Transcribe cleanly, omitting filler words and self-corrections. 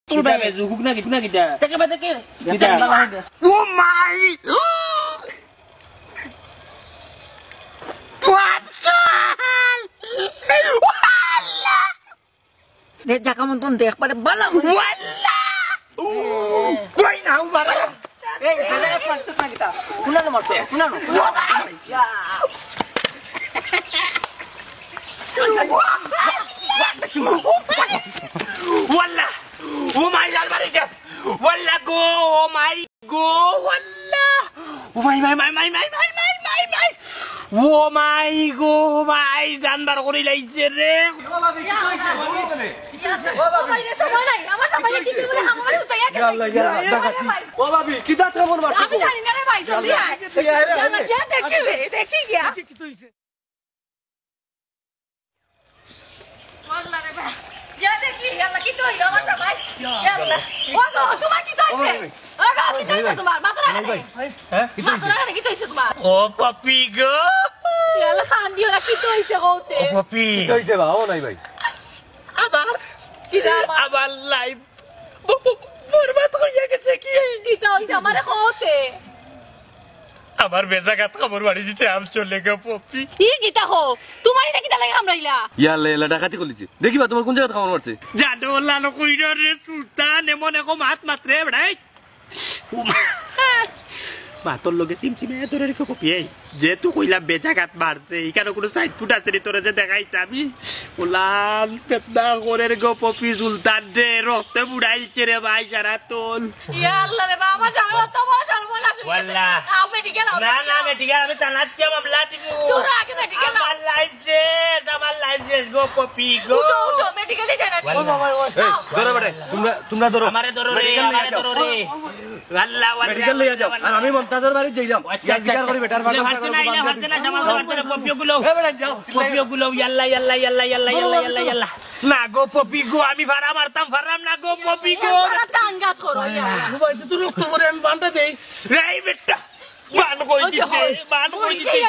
তোর ভাই হুক না কিটা দেখে ভাই দেখে ও মাই দেখ দেখা মন তোন দেখ পারে বালা ওয়াল্লা কই না বাবা এই বেলা ফাস্ট না কিটা শুনানো মারতো শুনানো Walla! Oh my albarika! Walla go! Oh my go! Walla! Oh my! Oh my go! My জানবার করে লাইছে রে! ও ভাবি কি দাঁত কেমন মারছো আমি জানি না রে ভাই জলদি আয় দেখি গিয়া والله রে ভাই ইয়া দেখি ইয়াল্লা কি কই আমার সবাই ইয়াল্লা ও তো তোমার কি কইছে আগা কি কইছে তোমার মাথা না হ্যাঁ কি মাথা কি কইছে তোমার ও পাপি গো! ইয়াল্লা খান দিও না কি কইছে গোতে ও পাপি! কি হইছে বা ও নাই ভাই কি দাম আবার লাইভ বরবাদ হয়ে গেছে কি কি কইছে আমারে গোতে আমার বেজাগাত খবর বাড়ি দিতে আম চলে গে পপি কি কিতা হো তোমার এটা কিতা লাগে আমরাইলা ইয়াল্লা এলা ডাকাতি কলিছে দেখিবা তোমার কোন জায়গা খাবার মারছে জানো লানো কইরা রে সুলতান এমন এগো মাত মাত্রে বড়াই মাতর লগে চিমচিমে তোরে রেখে পপি যে তুই কইলা বেজাগাত মারছে এখানে কোনো সাইড ফুট আছে রে তোরে যে দেখাইতে আমি ওলাল পেটনা করে গো পপি সুলতান রে রক্তে বুড়াইছে রে ভাই সারা তোল ইয়াল্লা রে বাবা জানো তো বড় সর্বনাশ ওয়াল্লা আও মেডিকেল না মেডিকেল আমি তানাচ্ছি মামলা দিব তোরা আগে মেডিকেল আমার লাইফ জেস গো পপি গো উঠো মেডিকেলে যাই না ও বাবা ধরো বেটা তোমরা ধরো আমারে ধরো রে আল্লাহ মেডিকেল লইয়া যাও আর আমি মমতাজের বাড়ি যাইলাম ইয়া জিকার করি বেটার বাড়ি পপিগুলো ইয়াল্লা না গো পপি গো আমি ভাড়া মারতাম ভাড়াম না গো পপি গো টাঙ্গা করো তুই রক্ত করে আমি বান্ধা দেই রে বেটা বান কই দিতে